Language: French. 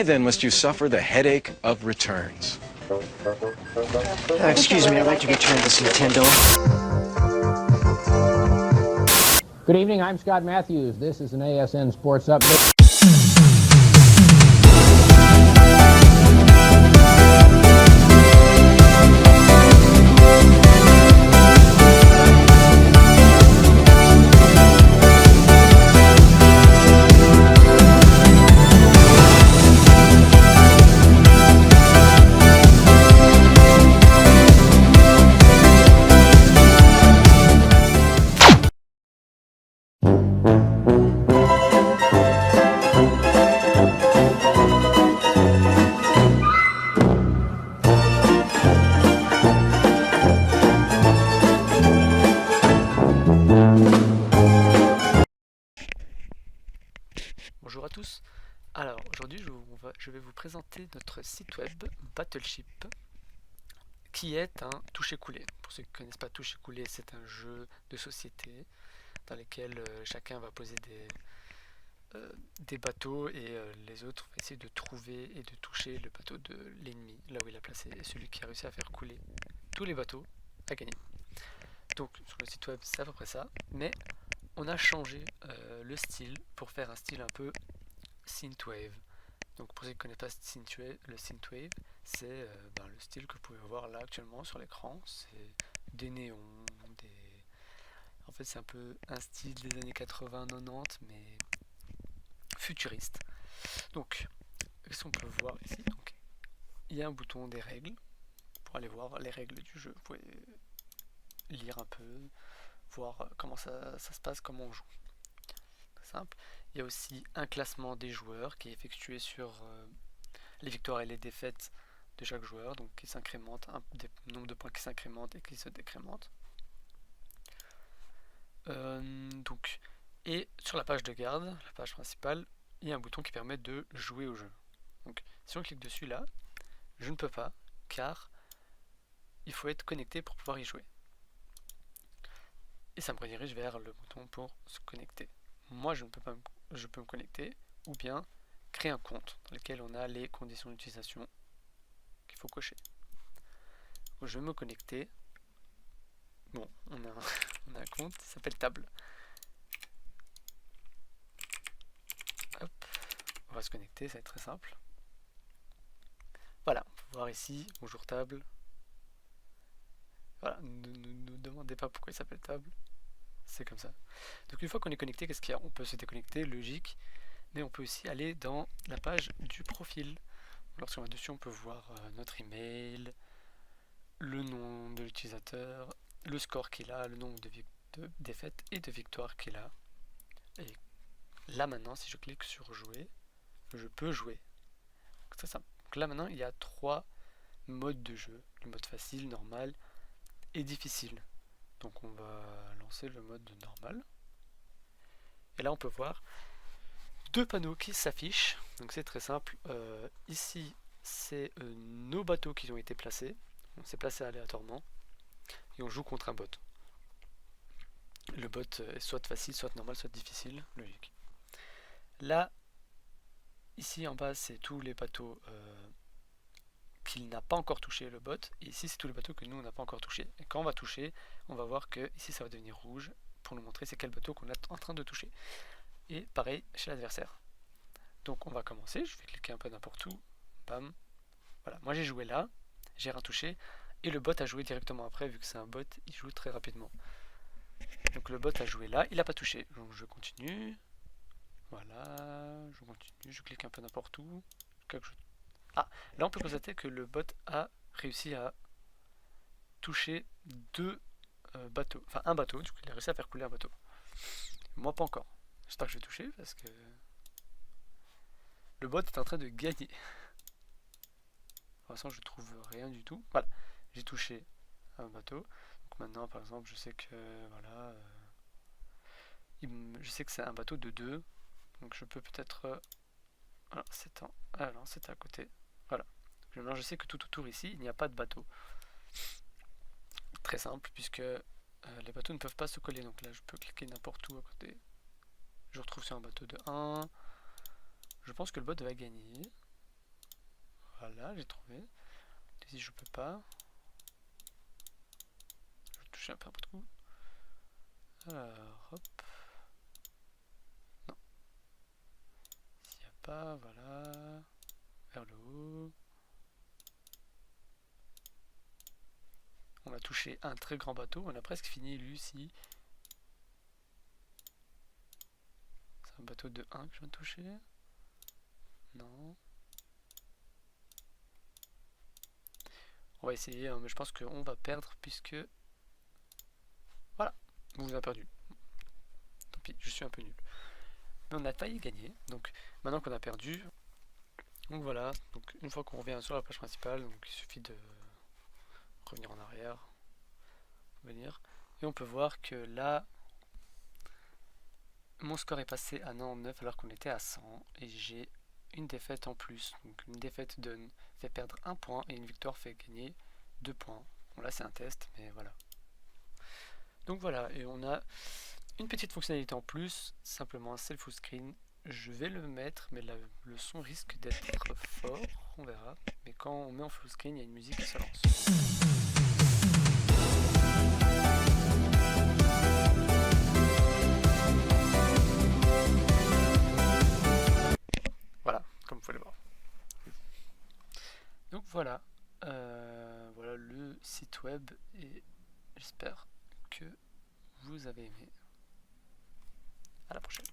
Why then must you suffer the headache of returns? Excuse me, I'd like to return this Nintendo. Good evening, I'm Scott Matthews. This is an ASN Sports Update. Bonjour à tous. Alors aujourd'hui je vais vous présenter notre site web Battleship, qui est un toucher-coulé. Pour ceux qui ne connaissent pas toucher-coulé, c'est un jeu de société dans lequel chacun va poser des bateaux et les autres vont essayer de trouver et de toucher le bateau de l'ennemi là où il a placé, et celui qui a réussi à faire couler tous les bateaux a gagné. Donc sur le site web c'est à peu près ça, mais on a changé le style pour faire un style un peu synthwave. Donc pour ceux qui ne connaissent pas le synthwave, c'est le style que vous pouvez voir là actuellement sur l'écran. C'est des néons, en fait c'est un peu un style des années 80-90 mais futuriste. Donc qu'est-ce qu'on peut voir ici? Donc, il y a un bouton des règles pour aller voir les règles du jeu. Vous pouvez lire un peu, voir comment ça se passe, comment on joue. Très simple. Il y a aussi un classement des joueurs qui est effectué sur les victoires et les défaites de chaque joueur, donc qui s'incrémente, des nombres de points qui s'incrémentent et qui se décrémentent. Et sur la page de garde, la page principale, il y a un bouton qui permet de jouer au jeu. Donc si on clique dessus là, je ne peux pas, car il faut être connecté pour pouvoir y jouer. Et ça me redirige vers le bouton pour se connecter. Moi je peux me connecter, ou bien créer un compte dans lequel on a les conditions d'utilisation qu'il faut cocher. Donc, je vais me connecter. Bon, on a un compte, il s'appelle table. Hop, on va se connecter, ça va être très simple. Voilà, on peut voir ici, bonjour table. Voilà, ne demandez pas pourquoi il s'appelle table. C'est comme ça. Donc une fois qu'on est connecté, qu'est-ce qu'il y a? On peut se déconnecter, logique, mais on peut aussi aller dans la page du profil. Lorsqu'on va dessus, on peut voir notre email, le nom de l'utilisateur, le score qu'il a, le nombre de défaites et de victoires qu'il a. Et là maintenant, si je clique sur jouer, je peux jouer. C'est simple. Donc là maintenant, il y a 3 modes de jeu. Le mode facile, normal et difficile. Donc on va lancer le mode normal. Et là on peut voir 2 panneaux qui s'affichent. Donc c'est très simple. Ici c'est nos bateaux qui ont été placés. On s'est placé aléatoirement. Et on joue contre un bot. Le bot est soit facile, soit normal, soit difficile. Logique. Là, ici en bas c'est tous les bateaux qu'il n'a pas encore touché le bot, et ici c'est tous les bateaux que nous on n'a pas encore touché. Et quand on va toucher, on va voir que ici ça va devenir rouge pour nous montrer c'est quel bateau qu'on est en train de toucher. Et pareil chez l'adversaire. Donc on va commencer, je vais cliquer un peu n'importe où, bam, voilà, moi j'ai joué là, j'ai rien touché, et le bot a joué directement après, vu que c'est un bot, il joue très rapidement. Donc le bot a joué là, il n'a pas touché, donc je continue, voilà, je continue, je clique un peu n'importe où, Ah, là on peut constater que le bot a réussi à toucher 2 bateaux, enfin un bateau, du coup il a réussi à faire couler un bateau. Moi pas encore. J'espère que je vais toucher parce que le bot est en train de gagner. Pour l'instant je trouve rien du tout. Voilà, j'ai touché un bateau. Donc maintenant par exemple je sais que voilà, je sais que c'est un bateau de 2. Donc je peux peut-être... voilà, c'est à côté. Voilà. Maintenant je sais que tout autour ici, il n'y a pas de bateau. Très simple, puisque les bateaux ne peuvent pas se coller. Donc là je peux cliquer n'importe où à côté. Je retrouve sur un bateau de 1. Je pense que le bot va gagner. Voilà, j'ai trouvé. Ici, je peux pas. Je vais toucher un peu partout. Alors, hop. Non. S'il n'y a pas, voilà. Vers le haut. On a touché un très grand bateau. On a presque fini Lucie. C'est un bateau de 1 que je viens de toucher. Non. On va essayer, hein, mais je pense qu'on va perdre puisque... Voilà, on vous a perdu. Tant pis, je suis un peu nul. Mais on a failli gagner, donc maintenant qu'on a perdu, donc voilà, donc une fois qu'on revient sur la plage principale, donc il suffit de revenir en arrière, venir, et on peut voir que là, mon score est passé à 99 alors qu'on était à 100, et j'ai une défaite en plus. Donc une défaite fait perdre 1 point et une victoire fait gagner 2 points. Bon là c'est un test, mais voilà. Donc voilà, et on a une petite fonctionnalité en plus, simplement c'est le full screen. Je vais le mettre, mais le son risque d'être fort, on verra. Mais quand on met en full screen, il y a une musique qui se lance. Voilà, comme vous pouvez le voir. Donc voilà, voilà le site web et j'espère que vous avez aimé. À la prochaine.